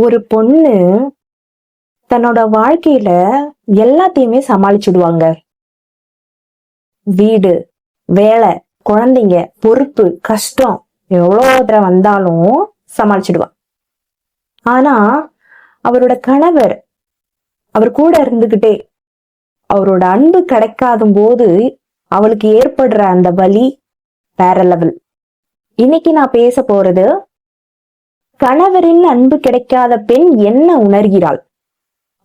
ஒரு பொண்ணு தன்னோட வாழ்க்கையில எல்லாத்தையுமே சமாளிச்சுடுவாங்க. வீடு, வேலை, குழந்தைங்க, பொறுப்பு, கஷ்டம் எவ்வளோ தடவை வந்தாலும் சமாளிச்சுடுவா. ஆனா அவரோட கணவர் அவர் கூட இருந்துகிட்டே அவரோட அன்பு கிடைக்காத போது அவளுக்கு ஏற்படுற அந்த வலி வேற லெவல். இன்னைக்கு நான் பேச போறது, கணவரின் அன்பு கிடைக்காத பெண் என்ன உணர்கிறாள்.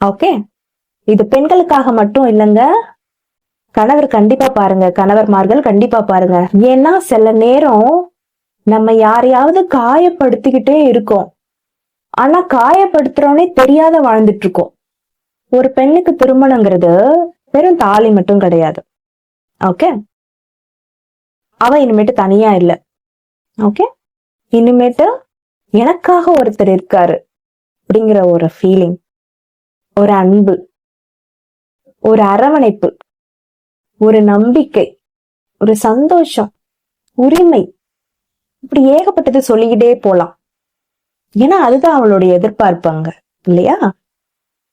ஓகே, இது பெண்களுக்காக மட்டும் இல்லைங்க, கணவர் கண்டிப்பா பாருங்க, கணவர்மார்கள் கண்டிப்பா பாருங்க. ஏன்னா சில நேரம் நம்ம யாரையாவது காயப்படுத்திக்கிட்டே இருக்கோம், ஆனா காயப்படுத்துறோன்னே தெரியாத வாழ்ந்துட்டு இருக்கோம். ஒரு பெண்ணுக்கு திருமணங்கிறது வெறும் தாலி மட்டும் கிடையாது. ஓகே, அவ இனிமேட்டு தனியா இல்ல. ஓகே, இனிமேட்டு எனக்காக ஒருத்தர் இருக்காரு அப்படிங்கிற ஒரு ஃபீலிங், ஒரு அன்பு, ஒரு அரவணைப்பு, ஒரு நம்பிக்கை, ஒரு சந்தோஷம், உரிமை, இப்படி ஏகப்பட்டது சொல்லிக்கிட்டே போலாம். ஏன்னா அதுதான் அவளுடைய எதிர்பார்ப்பாங்க இல்லையா?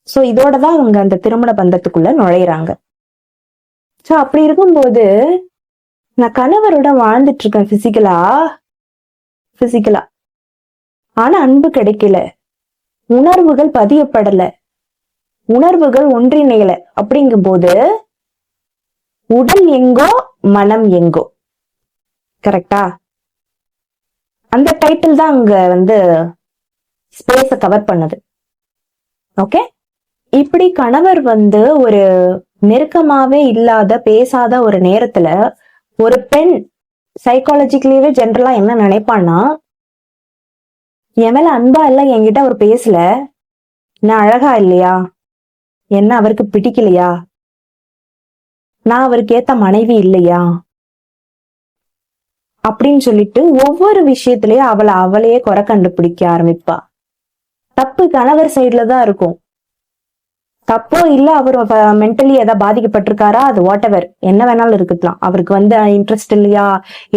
சோ இதோடதான் அவங்க அந்த திருமண பந்தத்துக்குள்ள நுழையிறாங்க. சோ அப்படி இருக்கும்போது நான் கணவரோட வாழ்ந்துட்டு இருக்கேன் பிசிக்கலா, ஆனா அன்பு கிடைக்கல, உணர்வுகள் பதியப்படல, உணர்வுகள் ஒன்றிணையல. அப்படிங்கும் போது உடல் எங்கோ மனம் எங்கோ. கரெக்டா? அந்த டைட்டில் தான் அங்க ஸ்பேஸ கவர் பண்ணுது. ஓகே, இப்படி கணவர் ஒரு நெருக்கமாவே இல்லாத பேசாத ஒரு நேரத்துல ஒரு பெண் சைக்காலஜிக்கலியே ஜென்ரலா என்ன நினைப்பான்னா, என் மேல அன்பா இல்ல, என்கிட்ட அவர் பேசல, நான் அழகா இல்லையா, என்ன அவருக்கு பிடிக்கலையா, நான் அவருக்கு ஏத்த மனைவி இல்லையா அப்படின்னு சொல்லிட்டு ஒவ்வொரு விஷயத்திலயும் அவளையே குறை கண்டுபிடிக்க ஆரம்பிப்பா. தப்பு கணவர் சைட்ல தான் இருக்கும். தப்போ இல்ல, அவர் மென்டலி ஏதாவது பாதிக்கப்பட்டிருக்காரா, அது வாட் எவர், என்ன வேணாலும் இருக்கலாம். அவருக்கு இன்ட்ரெஸ்ட் இல்லையா,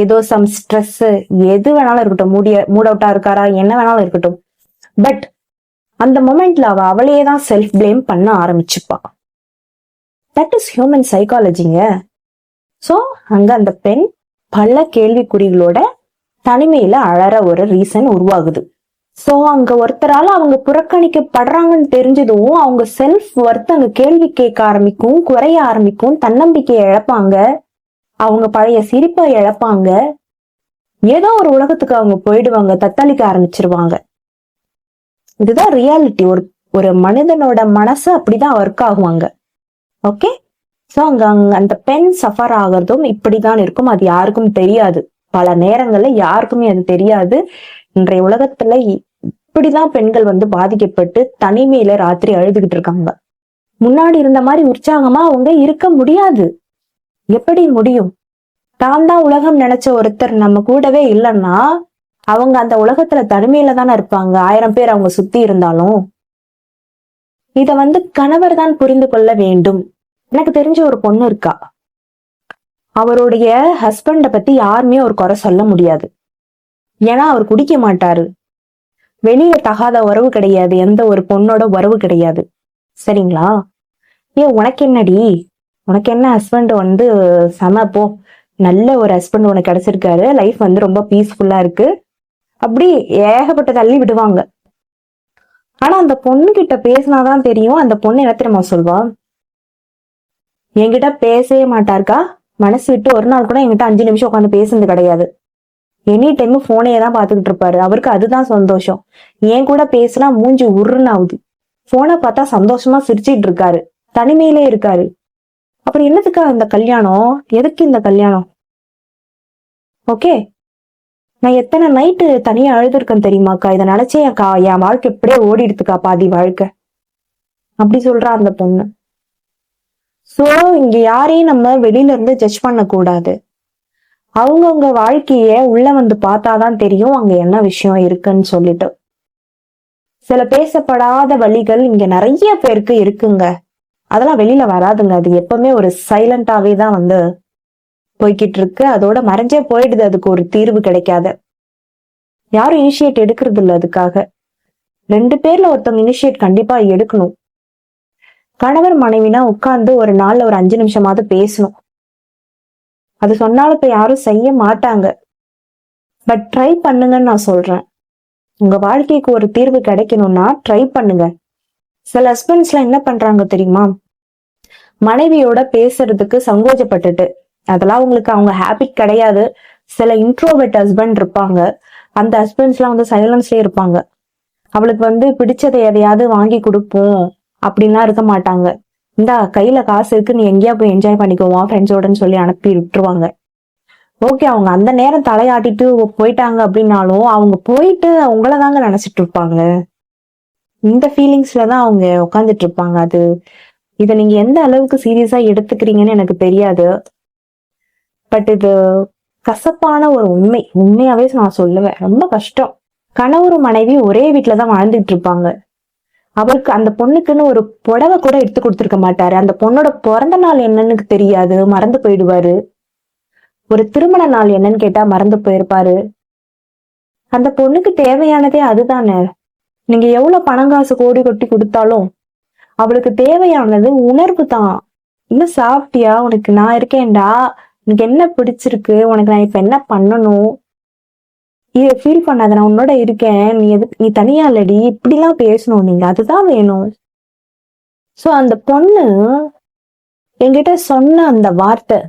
ஏதோ சம் ஸ்ட்ரெஸ், எது வேணாலும் இருக்கட்டும், மூட் அவுட்டா இருக்காரா, என்ன வேணாலும் இருக்கட்டும். பட் அந்த மொமெண்ட்ல அவளையே தான் செல்ஃப் பிளேம் பண்ண ஆரம்பிச்சுப்பா. தட் இஸ் ஹியூமன் சைக்காலஜிங்க. சோ அங்க அந்த பெண் பல கேள்விக்குறிகளோட தனிமையில அழற ஒரு ரீசன் உருவாகுது. சோ அங்க ஒருத்தரால அவங்க புறக்கணிக்கப்படுறாங்கன்னு தெரிஞ்சதும் அவங்க செல்ஃப் ஒர்த் அங்க கேள்வி கேட்க ஆரம்பிக்கும், குறைய ஆரம்பிக்கும், தன்னம்பிக்கையை இழப்பாங்க, அவங்க பழைய சிரிப்பை இழப்பாங்க, ஏதோ ஒரு உலகத்துக்கு அவங்க போயிடுவாங்க, தத்தளிக்க ஆரம்பிச்சிருவாங்க. இதுதான் ரியாலிட்டி. ஒரு மனிதனோட மனசு அப்படிதான் ஒர்க் ஆகுவாங்க. ஓகே, சோ அங்க அந்த பெண் சஃபர் ஆகிறதும் இப்படிதான் இருக்கும். அது யாருக்கும் தெரியாது, பல நேரங்கள்ல யாருக்குமே அது தெரியாது. இன்றைய உலகத்துல இப்படிதான் பெண்கள் பாதிக்கப்பட்டு தனிமையில ராத்திரி அழுதுகிட்டு இருக்காங்க. முன்னாடி இருந்த மாதிரி உற்சாகமா அவங்க இருக்க முடியாது. எப்படி முடியும்? தான் தான் உலகம் நினைச்ச ஒருத்தர் நம்ம கூடவே இல்லைன்னா அவங்க அந்த உலகத்துல தனிமையில தானே இருப்பாங்க, 1000 பேர் அவங்க சுத்தி இருந்தாலும். இத கணவர் தான் புரிந்து கொள்ள வேண்டும். எனக்கு தெரிஞ்ச ஒரு பொண்ணு இருக்கா, அவருடைய ஹஸ்பண்ட பத்தி யாருமே ஒரு குறை சொல்ல முடியாது. ஏன்னா அவர் குடிக்க மாட்டாரு, வெளியில தகாத உறவு கிடையாது, எந்த ஒரு பொண்ணோட உறவு கிடையாது. சரிங்களா? உனக்கு என்னடி, உனக்கு என்ன ஹஸ்பண்ட் செம, போ, நல்ல ஒரு ஹஸ்பண்ட் உனக்கு கிடைச்சிருக்காரு, லைஃப் ரொம்ப பீஸ்ஃபுல்லா இருக்கு, அப்படி ஏகப்பட்ட தள்ளி விடுவாங்க. ஆனா அந்த பொண்ணு கிட்ட பேசினாதான் தெரியும், அந்த பொண்ணு என்ன தெரியுமா சொல்வா, என்கிட்ட பேசவே மாட்டாருக்கா, மனசு விட்டு ஒரு நாள் கூட என்கிட்ட 5 நிமிஷம் உட்காந்து பேசுனது கிடையாது, எனி டைம் போனையே தான் பாத்துக்கிட்டு இருப்பாரு, அவருக்கு அதுதான் சந்தோஷம், என் கூட பேசினா மூஞ்சி உருன்னு ஆகுது, போனை பார்த்தா சந்தோஷமா சிரிச்சிட்டு இருக்காரு, தனிமையிலே இருக்காரு. அப்புறம் என்னத்துக்கா இந்த கல்யாணம், எதுக்கு இந்த கல்யாணம்? ஓகே, நான் எத்தனை நைட்டு தனியா அழுதுருக்கேன் தெரியுமாக்கா, இதை நினைச்சே என் வாழ்க்கை எப்படியே ஓடிடுதுக்கா, பாதி வாழ்க்கை, அப்படி சொல்றா அந்த பொண்ணு. சோ இங்க யாரையும் நம்ம வெளியில இருந்து ஜட்ஜ் பண்ண கூடாது. அவங்கவுங்க வாழ்க்கைய உள்ள பார்த்தாதான் தெரியும் அங்க என்ன விஷயம் இருக்குன்னு சொல்லிட்டு. சில பேசப்படாத வழிகள் இங்க நிறைய பேருக்கு இருக்குங்க, அதெல்லாம் வெளியில வராதுங்க. அது எப்பவுமே ஒரு சைலண்டாவே தான் போய்கிட்டு இருக்கு, அதோட மறைஞ்சே போயிடுது, அதுக்கு ஒரு தீர்வு கிடைக்காத. யாரும் இனிஷியேட் எடுக்கிறது இல்லை அதுக்காக. 2 பேர்ல ஒருத்தவங்க இனிஷியேட் கண்டிப்பா எடுக்கணும். கணவர் மனைவினா உட்கார்ந்து ஒரு நாள்ல ஒரு 5 நிமிஷமாவது பேசணும். அது சொன்னாலும் இப்ப யாரும் செய்ய மாட்டாங்க. பட் ட்ரை பண்ணுங்கன்னு நான் சொல்றேன். உங்க வாழ்க்கைக்கு ஒரு தீர்வு கிடைக்கணும்னா ட்ரை பண்ணுங்க. சில ஹஸ்பண்ட்ஸ் எல்லாம் என்ன பண்றாங்க தெரியுமா? மனைவியோட பேசுறதுக்கு சங்கோஜப்பட்டுட்டு, அதெல்லாம் உங்களுக்கு அவங்க ஹேபிட் கிடையாது. சில இன்ட்ரோவர்ட் ஹஸ்பண்ட் இருப்பாங்க. அந்த ஹஸ்பண்ட்ஸ் எல்லாம் வந்து சைலன்ஸ்லயே இருப்பாங்க. அவளுக்கு வந்து பிடிச்சதை எதையாவது வாங்கி கொடுப்போம் அப்படின்லாம் இருக்க மாட்டாங்க. இந்தா கையில காசு இருக்கு, நீ எங்கேயா போய் என்ஜாய் பண்ணிக்குவோம் ஃப்ரெண்ட்ஸோடன்னு சொல்லி அனுப்பி விட்டுருவாங்க. ஓகே, அவங்க அந்த நேரம் தலையாட்டிட்டு போயிட்டாங்க அப்படின்னாலும் அவங்க போயிட்டு அவங்களதாங்க நினைச்சிட்டு இருப்பாங்க. இந்த ஃபீலிங்ஸ்ல தான் அவங்க உட்காந்துட்டு இருப்பாங்க. இதை நீங்க எந்த அளவுக்கு சீரியஸா எடுத்துக்கிறீங்கன்னு எனக்கு தெரியாது. பட் இது கசப்பான ஒரு உண்மையாவே நான் சொல்லுவேன். ரொம்ப கஷ்டம். கணவரும் மனைவி ஒரே வீட்டுலதான் வாழ்ந்துட்டு இருப்பாங்க. அவருக்கு அந்த பொண்ணுக்குன்னு ஒரு புடவை கூட எடுத்து கொடுத்துருக்க மாட்டாரு. அந்த பொண்ணோட பிறந்த நாள் என்னன்னு தெரியாது, மறந்து போயிடுவாரு. ஒரு திருமண நாள் என்னன்னு கேட்டா மறந்து போயிருப்பாரு. அந்த பொண்ணுக்கு தேவையானதே அதுதானே. நீங்க எவ்வளவு பணம் காசு கோடி கொட்டி கொடுத்தாலும் அவளுக்கு தேவையானது உணர்வு தான். இன்னும் சாப்பிட்டியா, உனக்கு நான் இருக்கேன்டா, உனக்கு என்ன பிடிச்சிருக்கு, உனக்கு நான் இப்ப என்ன பண்ணணும், இத ஃபீல் பண்ணாத, நான் உன்னோட இருக்கேன், நீ தனியா இல்லடி, இப்படிலாம் பேசணும். நீங்க அதுதான் வேணும். சோ அந்த பொண்ணு என்கிட்ட சொன்ன அந்த வார்த்தை,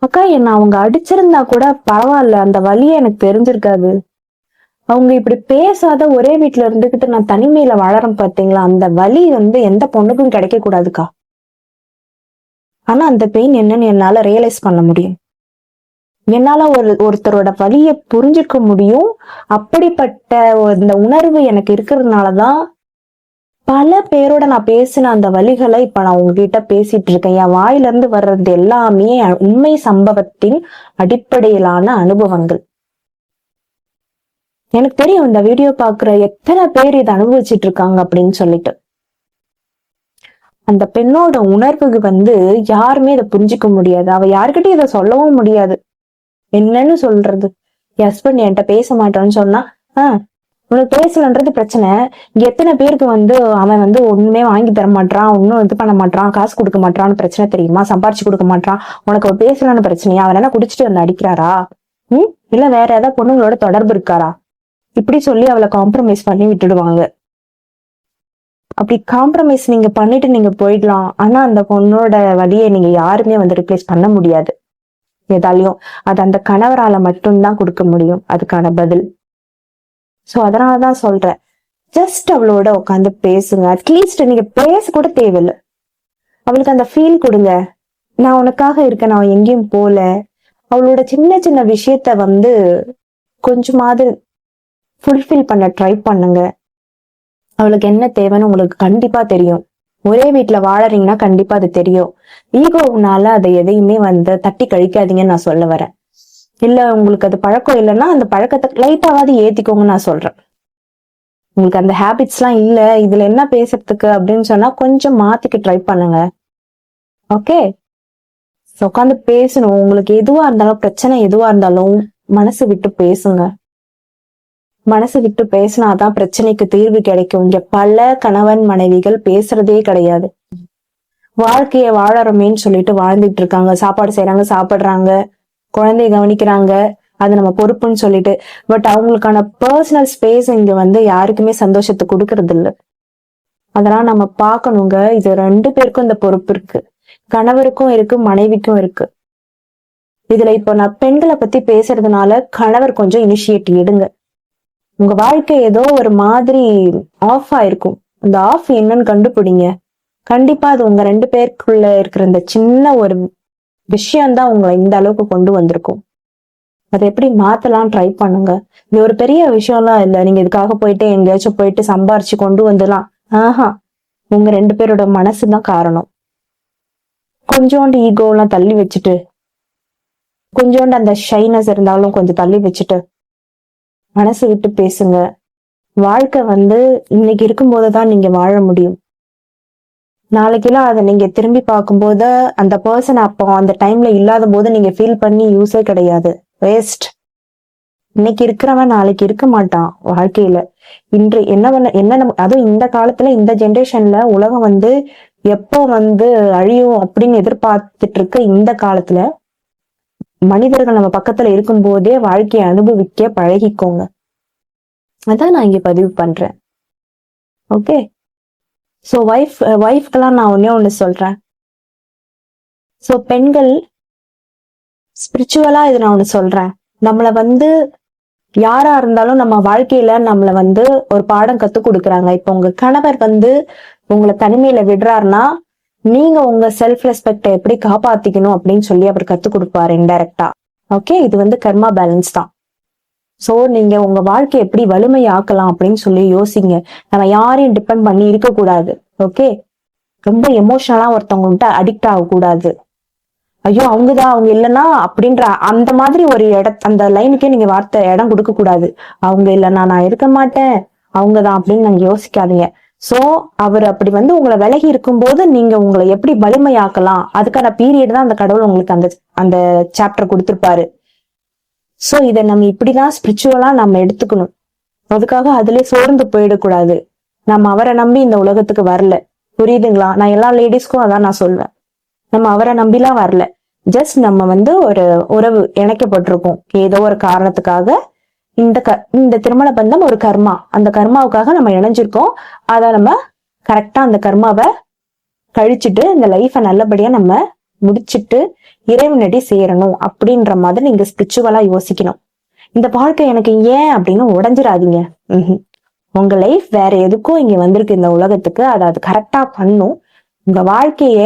அக்கா என்ன அவங்க அடிச்சிருந்தா கூட பரவாயில்ல, அந்த வலியை எனக்கு தெரிஞ்சிருக்காது. அவங்க இப்படி பேசாத ஒரே வீட்டுல இருந்துகிட்டு நான் தனிமையில வாழறேன் பாத்தீங்களா, அந்த வலி வந்து எந்த பொண்ணுக்கும் கிடைக்க கூடாதுக்கா. ஆனா அந்த பெயின் என்னன்னு என்னால ரியலைஸ் பண்ண முடியும். என்னால ஒருத்தரோட வலியை புரிஞ்சுக்க முடியும். அப்படிப்பட்ட இந்த உணர்வு எனக்கு இருக்கிறதுனாலதான் பல பேரோட நான் பேசின அந்த வலிகளை இப்ப நான் உங்ககிட்ட பேசிட்டு இருக்கேன். என் வாயில இருந்து வர்றது எல்லாமே உண்மை சம்பவத்தின் அடிப்படையிலான அனுபவங்கள். எனக்கு தெரியும் இந்த வீடியோ பாக்குற எத்தனை பேர் இதை அனுபவிச்சுட்டு இருக்காங்க அப்படின்னு சொல்லிட்டு. அந்த பெண்ணோட உணர்வுக்கு வந்து யாருமே இதை புரிஞ்சுக்க முடியாது. அவ யாருக்கிட்டையும் இதை சொல்லவும் முடியாது. என்னன்னு சொல்றது? என் ஹஸ்பண்ட் என்கிட்ட பேச மாட்டான்னு சொன்னா, உனக்கு பேசலன்றது பிரச்சனை. இங்க எத்தனை பேருக்கு வந்து அவன் வந்து ஒண்ணுமே வாங்கி தர மாட்டான், ஒன்னும் இது பண்ண மாட்டான், காசு கொடுக்க மாட்டான்னு பிரச்சனை தெரியுமா? சம்பாரிச்சு கொடுக்க மாட்டான். உனக்கு அவ பேசலன்னு பிரச்சனையா? அவன் என்ன குடிச்சிட்டு வந்து அடிக்கிறாரா? இல்ல வேற ஏதாவது பொண்ணுங்களோட தொடர்பு இருக்காரா? இப்படி சொல்லி அவளை காம்ப்ரமைஸ் பண்ணி விட்டுடுவாங்க. அப்படி காம்ப்ரமைஸ் நீங்க பண்ணிட்டு நீங்க போயிடலாம். ஆனா அந்த பொண்ணோட வழியை நீங்க யாருமே வந்து ரிப்ளேஸ் பண்ண முடியாது எதாலையும். அது அந்த கணவரால மட்டும்தான் கொடுக்க முடியும் அதுக்கான பதில். சோ அதனாலதான் சொல்றேன், ஜஸ்ட் அவளோட உட்காந்து பேசுங்க. அட்லீஸ்ட் நீங்க பேச கூட தேவையில்லை, அவளுக்கு அந்த ஃபீல் கொடுங்க. நான் உனக்காக இருக்கேன், நான் எங்கேயும் போல. அவளோட சின்ன சின்ன விஷயத்த வந்து கொஞ்சமாவது ஃபுல்ஃபில் பண்ண ட்ரை பண்ணுங்க. அவளுக்கு என்ன தேவைன்னு உங்களுக்கு கண்டிப்பா தெரியும். ஒரே வீட்டுல வாழறீங்கன்னா கண்டிப்பா அது தெரியும். ஈகோனால அதை எதையுமே வந்து தட்டி கழிக்காதீங்கன்னு நான் சொல்ல வரேன். இல்ல உங்களுக்கு அது பழக்கம் இல்லைன்னா அந்த பழக்கத்தை லைட்டாவது ஏத்திக்கோங்கன்னு நான் சொல்றேன். உங்களுக்கு அந்த ஹேபிட்ஸ் எல்லாம் இல்ல, இதுல என்ன பேசுறதுக்கு அப்படின்னு சொன்னா கொஞ்சம் மாத்திக்க ட்ரை பண்ணுங்க. ஓகே, உட்காந்து பேசணும். உங்களுக்கு எதுவா இருந்தாலும், பிரச்சனை எதுவா இருந்தாலும் மனசு விட்டு பேசுங்க. மனசு விட்டு பேசினாதான் பிரச்சனைக்கு தீர்வு கிடைக்கும். இங்க பல கணவன் மனைவிகள் பேசுறதே கிடையாது. வாழ்க்கைய வாழறமேன்னு சொல்லிட்டு வாழ்ந்துட்டு இருக்காங்க. சாப்பாடு செய்யறாங்க, சாப்பிடுறாங்க, குழந்தைய கவனிக்கிறாங்க, அது நம்ம பொறுப்புன்னு சொல்லிட்டு. பட் அவங்களுக்கான பர்சனல் ஸ்பேஸ் இங்க வந்து யாருக்குமே சந்தோஷத்தை கொடுக்கறது இல்ல. அதெல்லாம் நம்ம பார்க்கணுங்க. இது 2 பேருக்கும் இந்த பொறுப்பு இருக்கு. கணவருக்கும் இருக்கு, மனைவிக்கும் இருக்கு. இதுல இப்போ நான் பெண்களை பத்தி பேசுறதுனால கணவர் கொஞ்சம் இனிஷியேட் எடுங்க. உங்க வாழ்க்கை ஏதோ ஒரு மாதிரி ஆஃப் ஆயிருக்கும். அந்த ஆஃப் என்னன்னு கண்டுபிடிங்க. கண்டிப்பா அது உங்க 2 பேருக்குள்ள இருக்கிற இந்த சின்ன ஒரு விஷயம்தான் உங்களை இந்த அளவுக்கு கொண்டு வந்திருக்கும். அதை எப்படி மாத்தலாம் ட்ரை பண்ணுங்க. இது ஒரு பெரிய விஷயம்லாம் இல்ல. நீங்க இதுக்காக போயிட்டு எங்கேயாச்சும் போயிட்டு சம்பாரிச்சு கொண்டு வந்துடலாம். உங்க 2 பேரோட மனசுதான் காரணம். கொஞ்சோண்டு ஈகோ எல்லாம் தள்ளி வச்சுட்டு, கொஞ்சோண்டு அந்த ஷைனஸ் இருந்தாலும் கொஞ்சம் தள்ளி வச்சுட்டு மனசு விட்டு பேசுங்க. வாழ்க்கை வந்து இன்னைக்கு இருக்கும்போதுதான் நீங்க வாழ முடியும். நாளைக்கெல்லாம் அதை நீங்க திரும்பி பார்க்கும்போது அந்த பர்சன் அப்போ அந்த டைம்ல இல்லாத போது நீங்க ஃபீல் பண்ணி யூஸே கிடையாது. வேஸ்ட். இன்னைக்கு இருக்கிறவன் நாளைக்கு இருக்க மாட்டான் வாழ்க்கையில. இன்று அதுவும் இந்த காலத்துல இந்த ஜெனரேஷன்ல உலகம் எப்போ அழியும் அப்படின்னு எதிர்பார்த்துட்டு இருக்க இந்த காலத்துல மனிதர்கள் நம்ம பக்கத்துல இருக்கும் போதே வாழ்க்கையை அனுபவிக்க பழகிக்கோங்க. அதான் நான் இங்க பதிவு பண்றேன். ஓகே, சோ ஒய்ஃப்க்கெல்லாம் நான் ஒண்ணு சொல்றேன். சோ பெண்கள் ஸ்பிரிச்சுவலா இது நான் ஒண்ணு சொல்றேன். நம்மள யாரா இருந்தாலும் நம்ம வாழ்க்கையில நம்மள ஒரு பாடம் கத்து கொடுக்குறாங்க. இப்ப உங்க கணவர் உங்களை தனிமையில விடுறாருன்னா நீங்க உங்க செல்ஃப் ரெஸ்பெக்ட எப்படி காப்பாத்திக்கணும் அப்படின்னு சொல்லி அவர் கத்து கொடுப்பாரு இன்டைரக்டா. ஓகே, இது கர்மா பேலன்ஸ் தான். சோ நீங்க உங்க வாழ்க்கை எப்படி வலிமையாக்கலாம் அப்படின்னு சொல்லி யோசிங்க. நம்ம யாரையும் டிபெண்ட் பண்ணி இருக்க கூடாது. ஓகே, ரொம்ப எமோஷனலா ஒருத்தவங்கள்ட்ட அடிக்ட் ஆகக்கூடாது. ஐயோ அவங்க இல்லைன்னா அப்படின்ற அந்த மாதிரி ஒரு அந்த லைனுக்கே நீங்க இடம் கொடுக்க கூடாது. அவங்க இல்லைன்னா நான் இருக்க மாட்டேன், அவங்கதான் அப்படின்னு நீங்க யோசிக்காதீங்க. சோ அவர் அப்படி உங்களை விலகி இருக்கும்போது நீங்க உங்களை எப்படி வலிமையாக்கலாம் அதுக்கான பீரியட் தான் அந்த கடவுள் உங்களுக்கு அந்த சாப்டர் கொடுத்திருப்பாரு. சோ இதை நம்ம இப்படிதான் ஸ்பிரிச்சுவலா நம்ம எடுத்துக்கணும். அதுக்காக அதுலயே சோர்ந்து போயிடக்கூடாது. நம்ம அவரை நம்பி இந்த உலகத்துக்கு வரல, புரியுதுங்களா? நான் எல்லா லேடிஸ்க்கும் அதான் நான் சொல்வேன். நம்ம அவரை நம்பிலாம் வரல. ஜஸ்ட் நம்ம ஒரு உறவு இணைக்கப்பட்டிருக்கோம் ஏதோ ஒரு காரணத்துக்காக. இந்த திருமண பந்தம் ஒரு கர்மா, அந்த கர்மாவுக்காக நம்ம இணைஞ்சிருக்கோம். அத நம்ம கரெக்டா அந்த கர்மாவை கழிச்சுட்டு இந்த லைஃபை நல்லபடியா நம்ம முடிச்சுட்டு இறைவனடி சேரணும் அப்படின்ற மாதிரி நீங்க ஸ்பிரிச்சுவலா யோசிக்கணும். இந்த வாழ்க்கை எனக்கு ஏன் அப்படின்னு உடஞ்சிடாதீங்க. உங்க லைஃப் வேற எதுக்கும் இங்க வந்திருக்கு இந்த உலகத்துக்கு. அது கரெக்டா பண்ணும். உங்க வாழ்க்கைய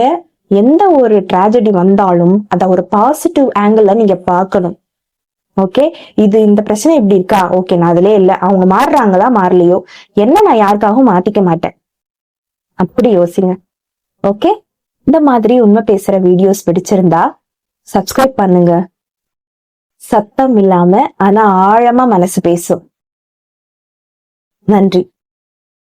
எந்த ஒரு டிராஜடி வந்தாலும் அத ஒரு பாசிட்டிவ் ஆங்கிள் நீங்க பார்க்கணும். ஓகே, இந்த பிரச்சனை இப்படி இருக்கா, ஓகே நான் அதுலயே இல்ல, அவங்க மாறுறாங்களா மாறலையோ, என்ன நான் யாருக்காகவும் மாத்திக்க மாட்டேன், அப்படி யோசிங்க. ஓகே, இந்த மாதிரி உண்மை பேசுற வீடியோஸ் பிடிச்சிருந்தா சப்ஸ்கிரைப் பண்ணுங்க. சத்தம் இல்லாம ஆனா ஆழமா மனசு பேசும். நன்றி.